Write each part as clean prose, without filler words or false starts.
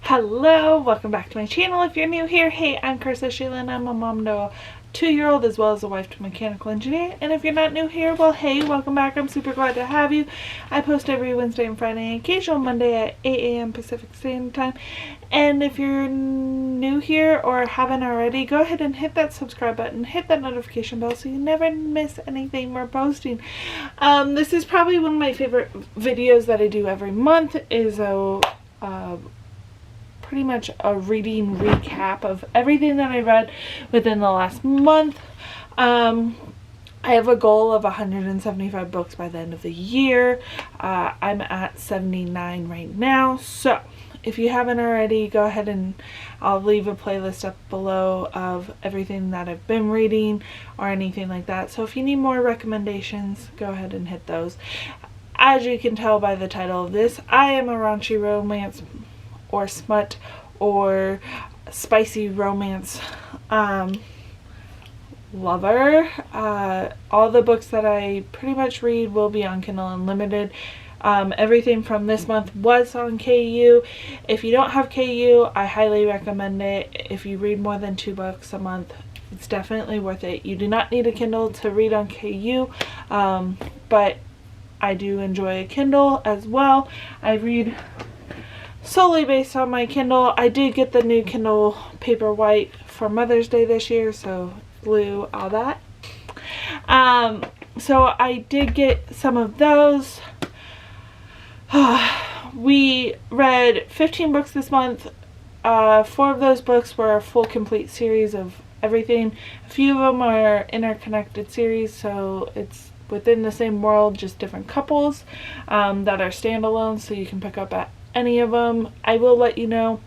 Hello, welcome back to my channel. If you're new here, hey, I'm Sheila and I'm a mom to a 2-year-old as well as a wife to a mechanical engineer. And if you're not new here, well, hey, welcome back. I'm super glad to have you. I post every Wednesday and Friday and occasional Monday at 8 a.m. Pacific Standard Time. And if you're new here or haven't already, go ahead and hit that subscribe button, hit that notification bell so you never miss anything we're posting. This is probably one of my favorite videos that I do every month. Is a pretty much a reading recap of everything that I read within the last month. I have a goal of 175 books by the end of the year. I'm at 79 right now, so if you haven't already, go ahead and I'll leave a playlist up below of everything that I've been reading or anything like that. So if you need more recommendations, go ahead and hit those. As you can tell by the title of this, I am a raunchy romance or smut or spicy romance lover. All the books that I pretty much read will be on Kindle Unlimited. Everything from this month was on KU. If you don't have KU, I highly recommend it. If you read more than 2 books a month, it's definitely worth it. You do not need a Kindle to read on KU, but I do enjoy a Kindle as well. I read solely based on my Kindle. I did get the new Kindle Paperwhite for Mother's Day this year, so blue, all that. So I did get some of those. We read 15 books this month. 4 of those books were a full complete series of everything. A few of them are interconnected series, so it's within the same world, just different couples that are standalone, so you can pick up at any of them. I will let you know.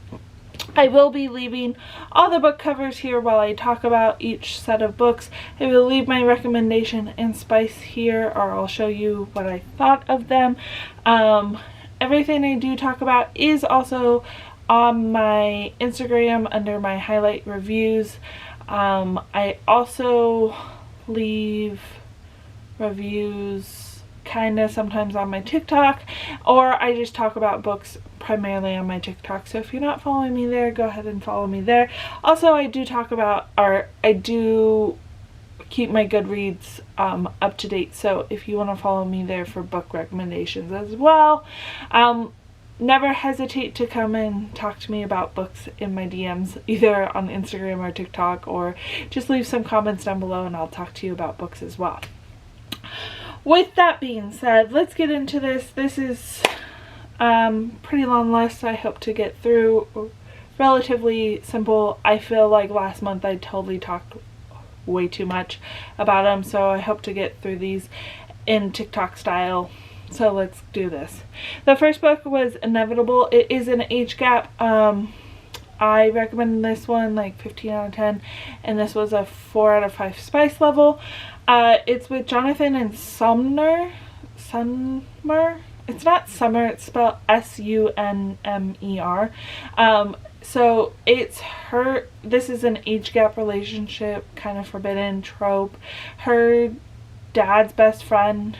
I will be leaving all the book covers here while I talk about each set of books. I will leave my recommendation and spice here, or I'll show you what I thought of them. Everything I do talk about is also on my Instagram under my highlight reviews. I also leave reviews kinda sometimes on my TikTok, or I just talk about books primarily on my TikTok. So if you're not following me there, go ahead and follow me there. Also, I do talk about, or I do keep my Goodreads up to date, so if you want to follow me there for book recommendations as well. Never hesitate to come and talk to me about books in my DMs, either on Instagram or TikTok, or just leave some comments down below and I'll talk to you about books as well. With that being said, let's get into this. This is pretty long list. I hope to get through. Relatively simple. I feel like last month I totally talked way too much about them, so I hope to get through these in TikTok style. So let's do this. The first book was Inevitable. It is an age gap. I recommend this one like 15 out of 10, and this was a 4 out of 5 spice level. It's with Jonathan and Sumner. It's not Summer, it's spelled S-U-N-M-E-R. So it's her, this is an age gap relationship, kind of forbidden trope. Her dad's best friend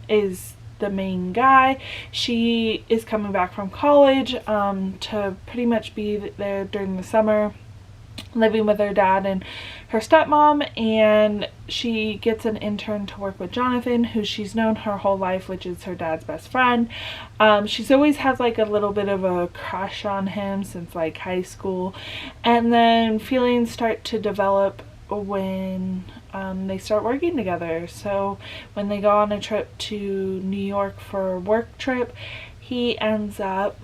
is the main guy. She is coming back from college to pretty much be there during the summer, living with her dad and her stepmom, and she gets an intern to work with Jonathan, who she's known her whole life, which is her dad's best friend. She's always had like a little bit of a crush on him since like high school, and then feelings start to develop when they start working together. So when they go on a trip to New York for a work trip, they end up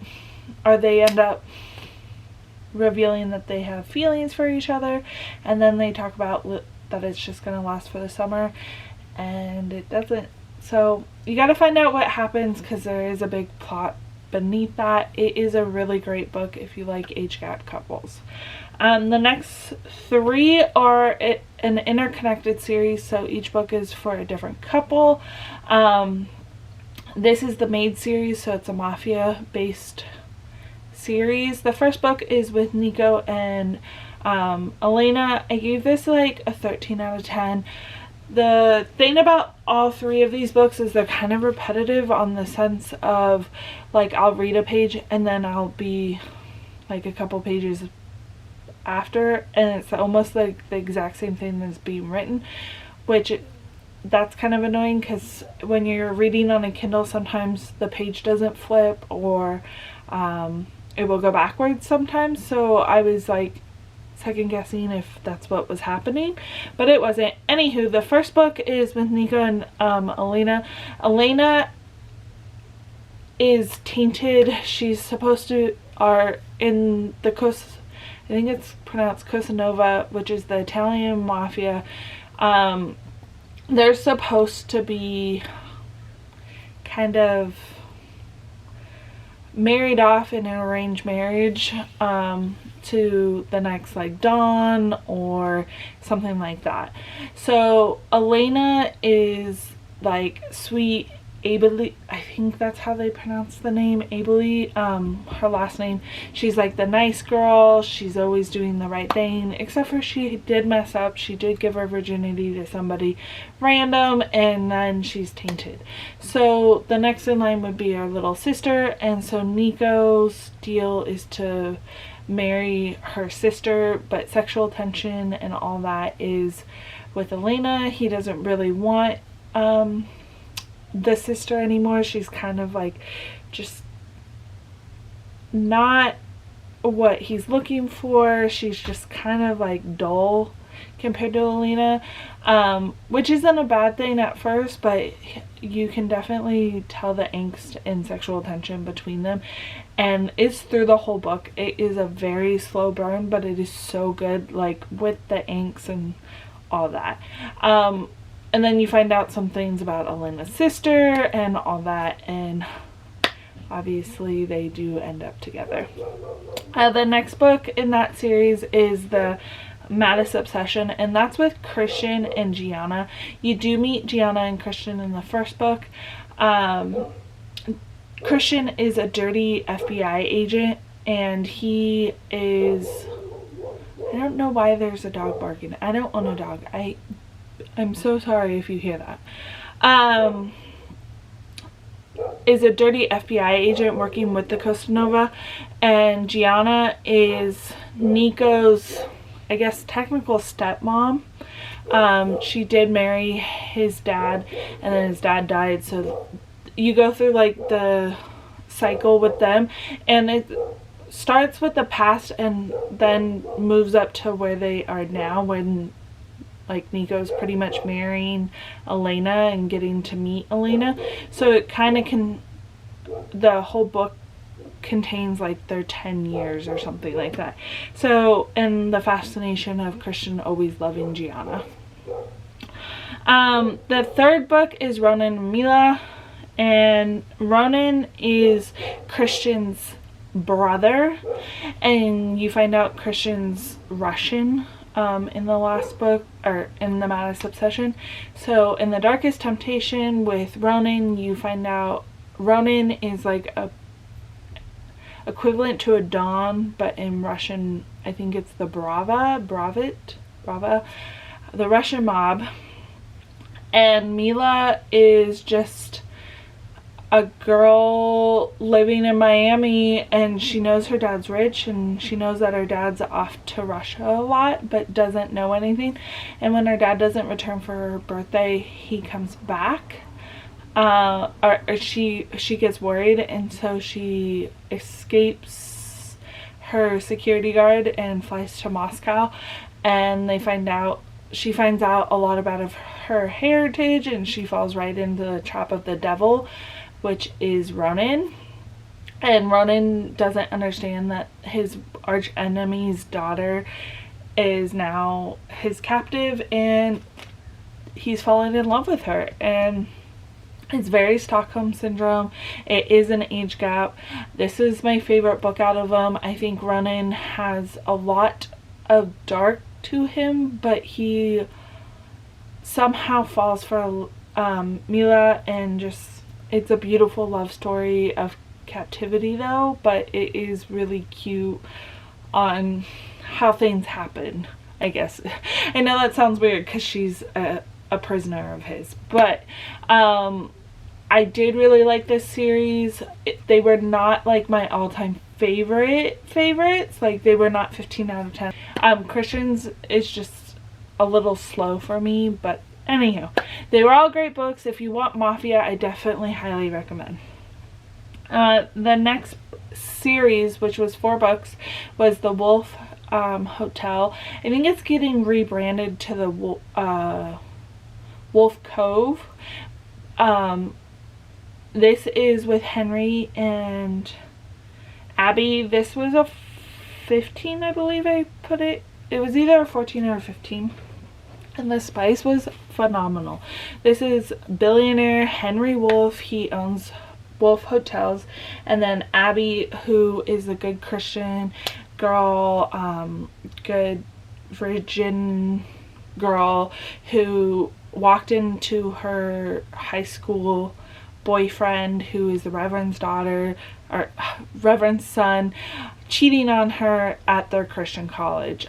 revealing that they have feelings for each other, and then they talk about that it's just going to last for the summer, and it doesn't. So you got to find out what happens, because there is a big plot beneath that. It is a really great book if you like age gap couples. The next 3 are an interconnected series, so each book is for a different couple. This is the Maid series, so it's a mafia based series. The first book is with Nico and Elena. I gave this like a 13 out of 10. The thing about all 3 of these books is they're kind of repetitive, on the sense of like I'll read a page and then I'll be like a couple pages after, and it's almost like the exact same thing that's being written, which that's kind of annoying because when you're reading on a Kindle, sometimes the page doesn't flip, or it will go backwards sometimes. So I was like second guessing if that's what was happening, but it wasn't. Anywho, the first book is with Nico and Elena. Elena is tainted. She's supposed to are in the I think it's pronounced Cosa Nova, which is the Italian mafia. They're supposed to be kind of married off in an arranged marriage to the next like Don or something like that. So Elena is like sweet Abely, I think that's how they pronounce the name, Abely, her last name. She's like the nice girl. She's always doing the right thing, except for she did mess up. She did give her virginity to somebody random, and then she's tainted. So the next in line would be our little sister, and so Nico's deal is to marry her sister, but sexual tension and all that is with Elena. He doesn't really want the sister anymore. She's kind of like just not what he's looking for. She's just kind of like dull compared to Elena, which isn't a bad thing at first, but you can definitely tell the angst and sexual tension between them, and it's through the whole book. It is a very slow burn, but it is so good, like with the angst and all that. And then you find out some things about Elena's sister and all that, and obviously they do end up together. The next book in that series is the Maddest Obsession, and that's with Christian and Gianna. You do meet Gianna and Christian in the first book. Christian is a dirty FBI agent, and he is... I don't know why there's a dog barking. I don't own a dog. I'm so sorry if you hear that. Is a dirty FBI agent working with the Cosa Nova, and Gianna is Nico's, I guess, technical stepmom. She did marry his dad, and then his dad died, so you go through like the cycle with them, and it starts with the past and then moves up to where they are now, when like Nico's pretty much marrying Elena and getting to meet Elena. So it kind of the whole book contains like their 10 years or something like that. So, and the fascination of Christian always loving Gianna. The third book is Ronan and Mila, and Ronan is Christian's brother, and you find out Christian's Russian in the last book, or in the Maddest Obsession. So in the Darkest Temptation with Ronan, you find out Ronan is like a equivalent to a Don, but in Russian I think it's the Brava, the Russian mob. And Mila is just a girl living in Miami, and she knows her dad's rich, and she knows that her dad's off to Russia a lot but doesn't know anything. And when her dad doesn't return for her birthday, he comes back, or she gets worried, and so she escapes her security guard and flies to Moscow, and she finds out a lot about her heritage, and she falls right into the trap of the devil, which is Ronan. And Ronan doesn't understand that his arch enemy's daughter is now his captive, and he's fallen in love with her. And it's very Stockholm Syndrome. It is an age gap. This is my favorite book out of them. I think Ronan has a lot of dark to him, but he somehow falls for Mila, and just, it's a beautiful love story of captivity though, but it is really cute on how things happen, I guess. I know that sounds weird because she's a prisoner of his, but I did really like this series. They were not like my all-time favorites. Like, they were not 15 out of 10. Christians is just a little slow for me, but anywho, they were all great books. If you want Mafia, I definitely highly recommend. The next series, which was 4 books, was The Wolf Hotel. I think it's getting rebranded to the Wolf Cove. This is with Henry and Abby. This was a 15, I believe I put it. It was either a 14 or a 15. And the spice was phenomenal. This is billionaire Henry Wolf. He owns Wolf Hotels. And then Abby, who is a good Christian girl, good virgin girl, who walked into her high school boyfriend, who is the Reverend's daughter, or Reverend's son, cheating on her at their Christian college.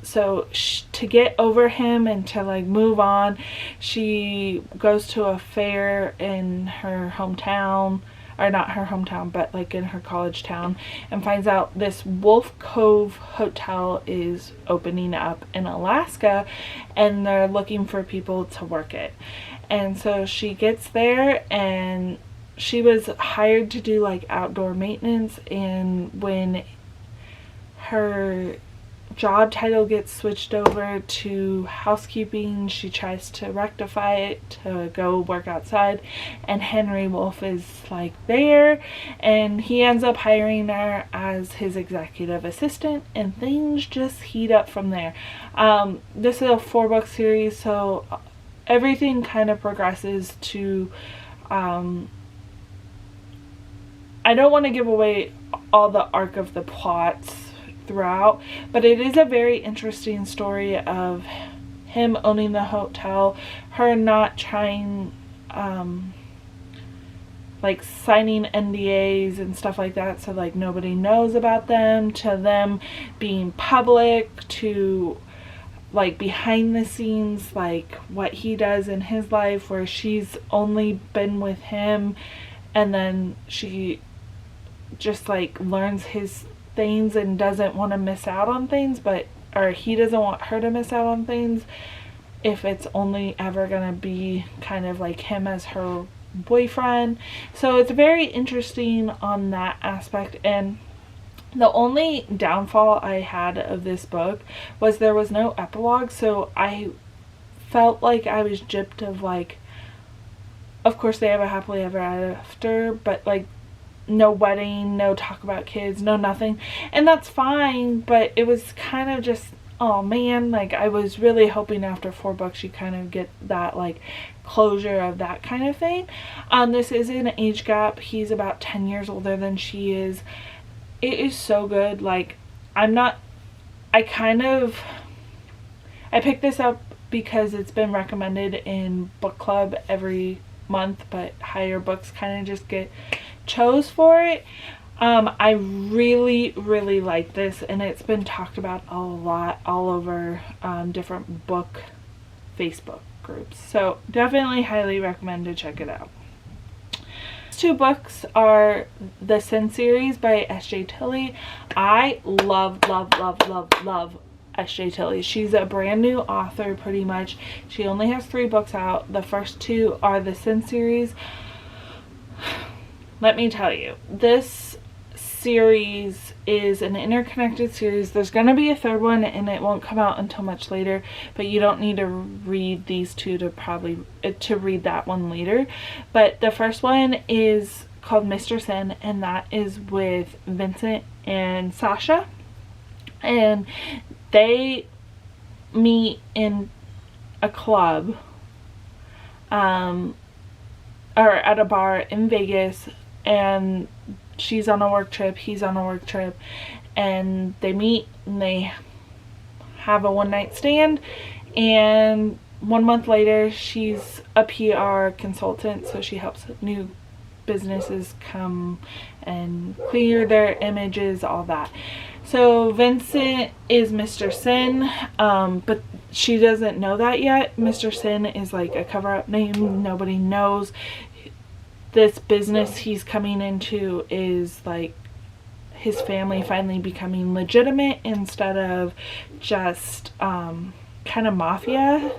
So to get over him and to like move on, she goes to a fair in her hometown, or not her hometown, but like in her college town, and finds out this Wolf Cove Hotel is opening up in Alaska, and they're looking for people to work it. And so she gets there, and she was hired to do like outdoor maintenance, and when her job title gets switched over to housekeeping, she tries to rectify it to go work outside, and Henry Wolf is like there, and he ends up hiring her as his executive assistant, and things just heat up from there. This is a 4-book series, so everything kind of progresses to I don't want to give away all the arc of the plots throughout, but it is a very interesting story of him owning the hotel, her not trying like signing NDAs and stuff like that, so like nobody knows about them, to them being public, to like behind the scenes, like what he does in his life, where she's only been with him, and then she just like learns his things and doesn't want to miss out on things, or he doesn't want her to miss out on things if it's only ever gonna be kind of like him as her boyfriend. So it's very interesting on that aspect. And the only downfall I had of this book was there was no epilogue, so I felt like I was gypped of like, of course they have a happily ever after, but like no wedding, no talk about kids, no nothing. And that's fine, but it was kind of just, oh man, like I was really hoping after 4 books you kind of get that like closure of that kind of thing. This is an age gap. He's about 10 years older than she is. It is so good. Like, I picked this up because it's been recommended in book club every month, but higher books kind of just get chose for it. I really like this, and it's been talked about a lot all over different book Facebook groups, so definitely highly recommend to check it out. 2 books are the Sin series by S.J. Tilley. I love S.J. Tilley. She's a brand new author pretty much. She only has 3 books out. The first 2 are the Sin series. Let me tell you, this series is an interconnected series. There's going to be a 3rd one, and it won't come out until much later, but you don't need to read these 2 to read that one later. But the first one is called Mr. Sin, and that is with Vincent and Sasha, and they meet in a club or at a bar in Vegas, and she's on a work trip, he's on a work trip, and they meet and they have a one-night stand. And 1 month later, she's a PR consultant, so she helps new businesses come and clear their images, all that. So Vincent is Mr. Sin, but she doesn't know that yet. Mr. Sin is like a cover-up name. Nobody knows this business he's coming into is like his family finally becoming legitimate instead of just kind of mafia-esque.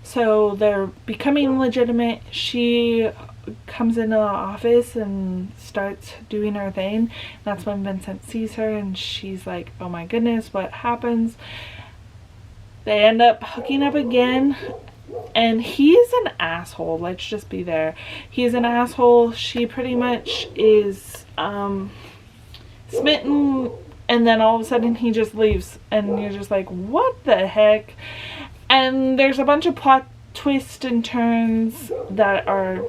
So they're becoming legitimate. She comes into the office and starts doing her thing. That's when Vincent sees her and she's like, oh my goodness, what happens? They end up hooking up again, and he's an asshole. Let's just be there. He's an asshole. She pretty much is smitten, and then all of a sudden he just leaves and you're just like, what the heck? And there's a bunch of plot twists and turns that are a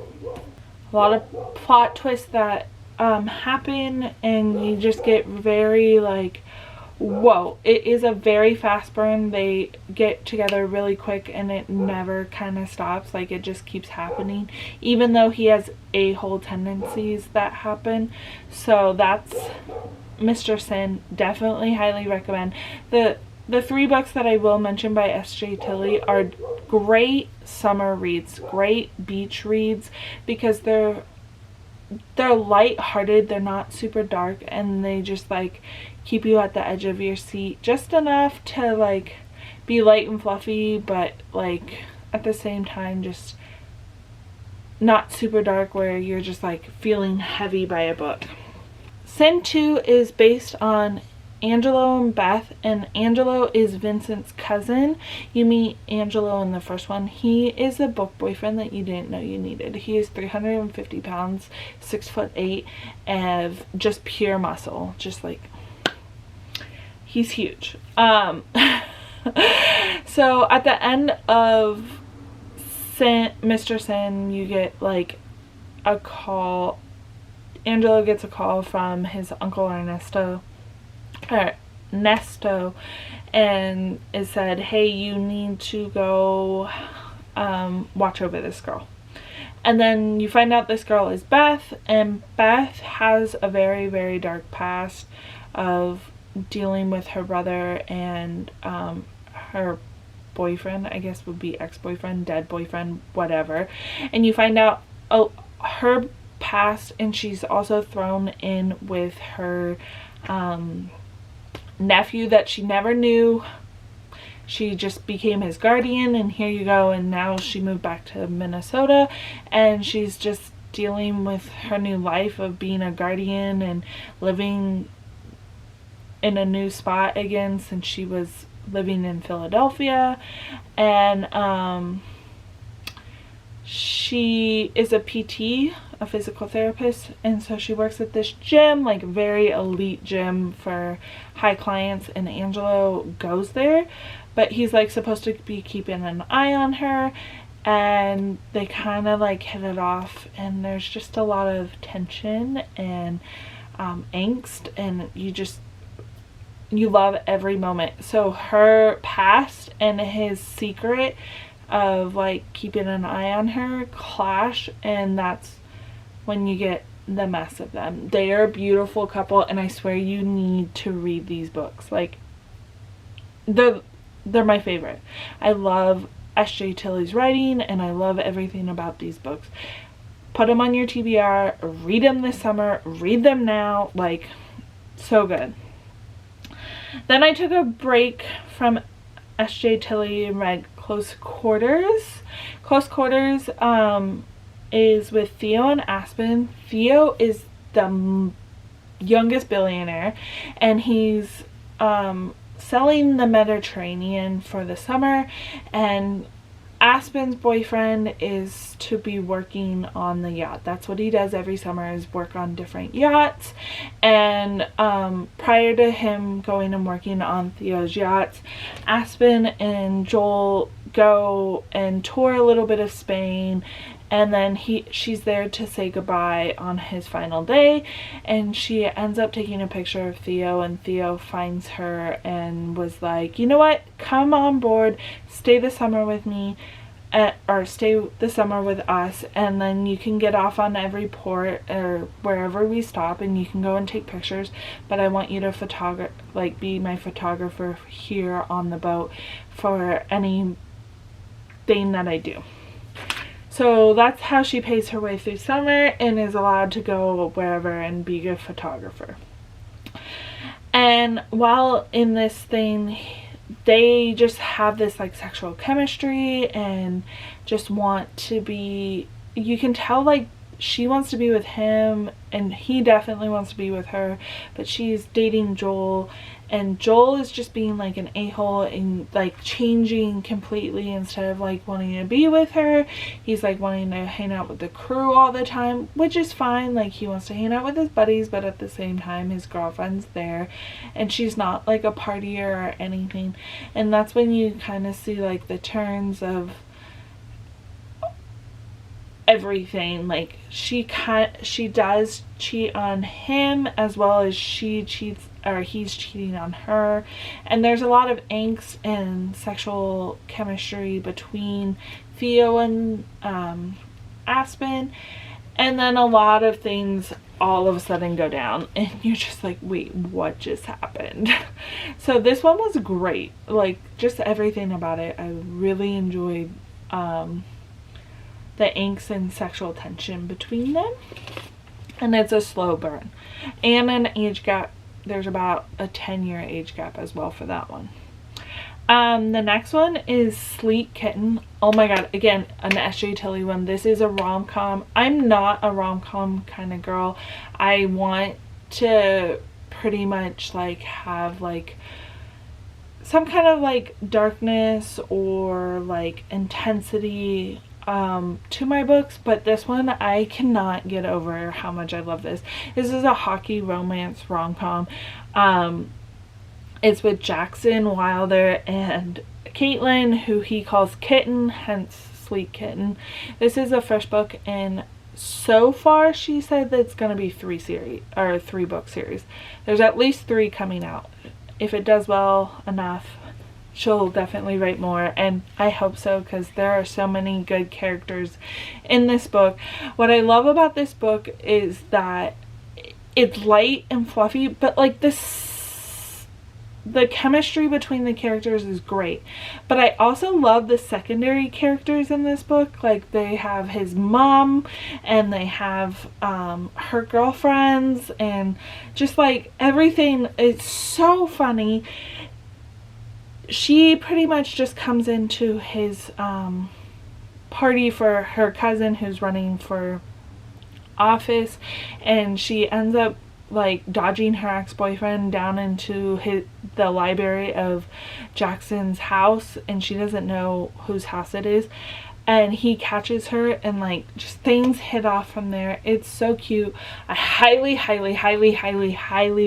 lot of plot twists that happen, and you just get very like, whoa. It is a very fast burn. They get together really quick and it never kind of stops. Like, it just keeps happening, even though he has a-hole tendencies that happen. So that's Mr. Sin. Definitely highly recommend. The 3 books that I will mention by S.J. Tilley are great summer reads, great beach reads, because they're light-hearted, they're not super dark, and they just like keep you at the edge of your seat just enough to like be light and fluffy, but like at the same time just not super dark where you're just like feeling heavy by a book. Sin 2 is based on Angelo and Beth, and Angelo is Vincent's cousin. You meet Angelo in the first one. He is a book boyfriend that you didn't know you needed. He is 350 pounds, 6'8", and just pure muscle. Just like, he's huge. So at the end of Mr. Sin, you get like a call. Angelo gets a call from his uncle Nesto, and it said, hey, you need to go watch over this girl. And then you find out this girl is Beth, and Beth has a very, very dark past of dealing with her brother and her boyfriend, I guess would be ex-boyfriend, dead boyfriend, whatever. And you find out her past, and she's also thrown in with her nephew that she never knew. She just became his guardian, and here you go, and now she moved back to Minnesota, and she's just dealing with her new life of being a guardian and living in a new spot again since she was living in Philadelphia. And she is a PT, a physical therapist, and so she works at this gym, like very elite gym for high clients, and Angelo goes there, but he's like supposed to be keeping an eye on her, and they kind of like hit it off, and there's just a lot of tension and angst, and you love every moment. So her past and his secret of like keeping an eye on her clash, and that's when you get the mess of them. They are a beautiful couple, and I swear you need to read these books. Like, they're my favorite. I love S.J. Tilley's writing, and I love everything about these books. Put them on your TBR, read them this summer, read them now, like, so good. Then I took a break from S.J. Tilley and read Close Quarters. Close Quarters is with Theo and Aspen. Theo is the youngest billionaire, and he's selling the Mediterranean for the summer, and Aspen's boyfriend is to be working on the yacht. That's what he does every summer, is work on different yachts. And prior to him going and working on Theo's yachts, Aspen and Joel go and tour a little bit of Spain, and then she's there to say goodbye on his final day, and she ends up taking a picture of Theo, and Theo finds her and was like, you know what, come on board, stay the summer with me, or stay the summer with us, and then you can get off on every port or wherever we stop, and you can go and take pictures, but I want you to be my photographer here on the boat for anything that I do. So that's how she pays her way through summer and is allowed to go wherever and be a photographer. And while in this thing, they just have this like sexual chemistry and just want to be, you can tell like she wants to be with him and he definitely wants to be with her, but she's dating Joel and Joel is just being like an a-hole and like changing completely. Instead of like wanting to be with her, he's like wanting to hang out with the crew all the time, which is fine. Like he wants to hang out with his buddies, but at the same time his girlfriend's there and she's not like a partier or anything. And that's when you kind of see like the turns of everything. Like she does cheat on him as well as she cheats, or he's cheating on her, and there's a lot of angst and sexual chemistry between Theo and Aspen, and then a lot of things all of a sudden go down and you're just like, wait, what just happened? So this one was great. Like just everything about it, I really enjoyed the angst and sexual tension between them, and it's a slow burn and an age gap. There's about a 10-year age gap as well for that one. The next one is Sleek Kitten. Oh my god, again an SJ Tilly one. This is a rom-com. I'm not a rom-com kind of girl. I want to pretty much like have like some kind of like darkness or like intensity to my books, but this one I cannot get over how much I love this. This is a hockey romance rom-com. It's with Jackson Wilder and Caitlin, who he calls Kitten, hence Sleek Kitten. This is a first book, and so far she said that it's going to be 3-book series. There's at least 3 coming out. If it does well enough, she'll definitely write more, and I hope so, because there are so many good characters in this book. What I love about this book is that it's light and fluffy, but like the chemistry between the characters is great. But I also love the secondary characters in this book. Like they have his mom and they have her girlfriends, and just like everything is so funny. She pretty much just comes into his party for her cousin who's running for office, and she ends up like dodging her ex-boyfriend down into the library of Jackson's house, and she doesn't know whose house it is, and he catches her, and like just things hit off from there. It's so cute. I highly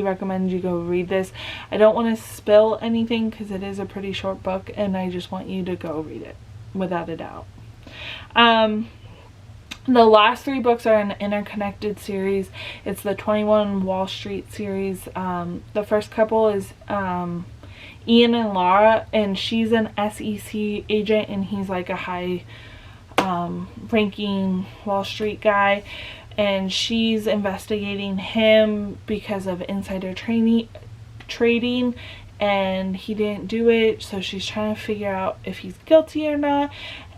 recommend you go read this. I don't want to spill anything because it is a pretty short book, and I just want you to go read it without a doubt. The last 3 books are an interconnected series. It's the 21 Wall Street series. The first couple is Ian and Laura, and she's an SEC agent and he's like a high ranking Wall Street guy, and she's investigating him because of insider trading, and he didn't do it, so she's trying to figure out if he's guilty or not.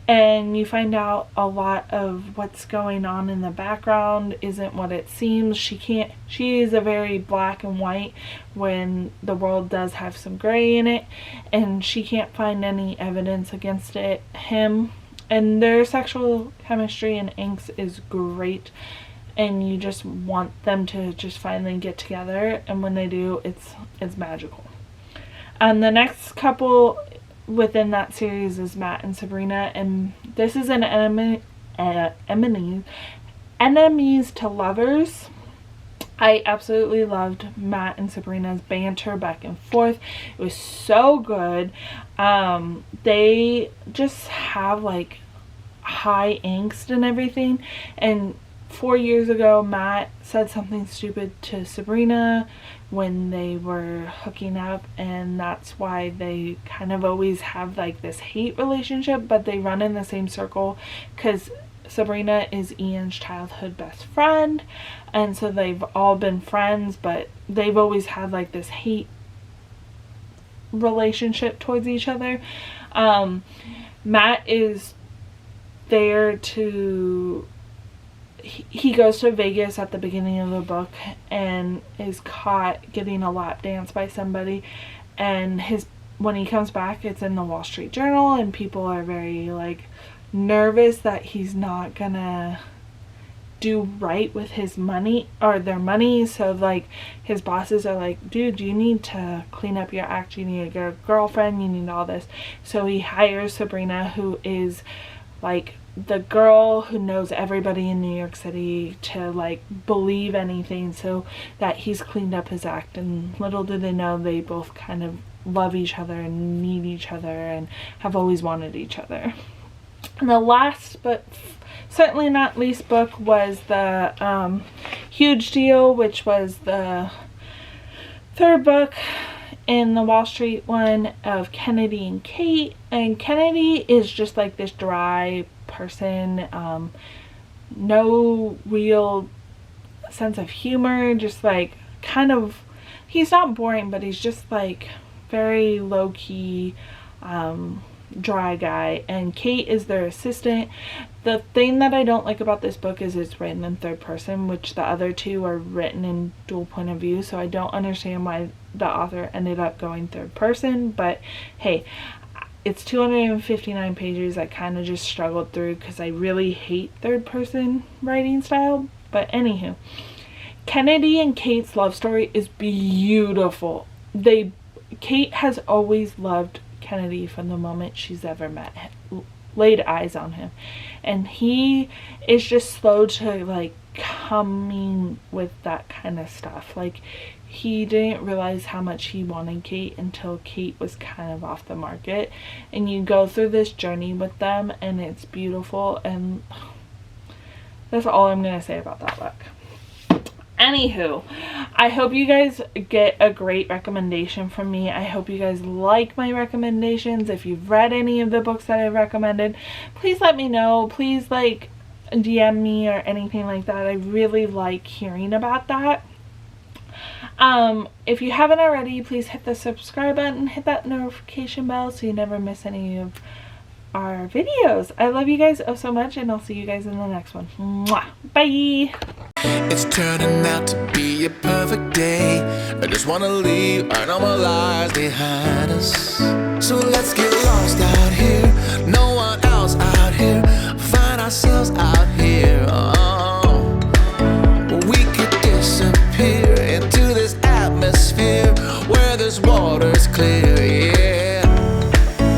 And you find out a lot of what's going on in the background isn't what it seems. She is a very black and white when the world does have some gray in it, and she can't find any evidence against him. And their sexual chemistry and angst is great, and you just want them to just finally get together, and when they do, it's magical. And the next couple within that series is Matt and Sabrina, and this is an enemies to lovers. I absolutely loved Matt and Sabrina's banter back and forth. It was so good. They just have like high angst and everything, and 4 years ago Matt said something stupid to Sabrina when they were hooking up, and that's why they kind of always have like this hate relationship, but they run in the same circle because Sabrina is Ian's childhood best friend, and so they've all been friends, but they've always had like this hate relationship towards each other. Matt is there to, he goes to Vegas at the beginning of the book and is caught getting a lap dance by somebody, and when he comes back, it's in the Wall Street Journal, and people are very like nervous that he's not gonna do right with his money or their money. So like his bosses are like, dude, you need to clean up your act, you need to get a girlfriend, you need all this. So he hires Sabrina, who is like the girl who knows everybody in New York City, to like believe anything so that he's cleaned up his act. And little do they know, they both kind of love each other and need each other and have always wanted each other. And the last but certainly not least book was the Huge Deal, which was the third book in the Wall Street one of Kennedy and Kate. And Kennedy is just like this dry person, no real sense of humor, just like kind of, he's not boring, but he's just like very low-key, dry guy. And Kate is their assistant. The thing that I don't like about this book is it's written in third person, which the other two are written in dual point of view, so I don't understand why the author ended up going third person. But hey, it's 259 pages. I kind of just struggled through because I really hate third person writing style. But anywho, Kennedy and Kate's love story is beautiful. Kate has always loved Kennedy from the moment she's ever met him, laid eyes on him, and he is just slow to like coming with that kind of stuff. Like, he didn't realize how much he wanted Kate until Kate was kind of off the market, and you go through this journey with them, and it's beautiful. And that's all I'm gonna say about that book. Anywho, I hope you guys get a great recommendation from me. I hope you guys like my recommendations. If you've read any of the books that I've recommended, please let me know. Please like DM me or anything like that. I really like hearing about that. If you haven't already, please hit the subscribe button, hit that notification bell so you never miss any of our videos. I love you guys oh so much, and I'll see you guys in the next one. Mwah. Bye! It's turning out to be a perfect day. I just wanna leave our normal lives behind us. So let's get lost out here. No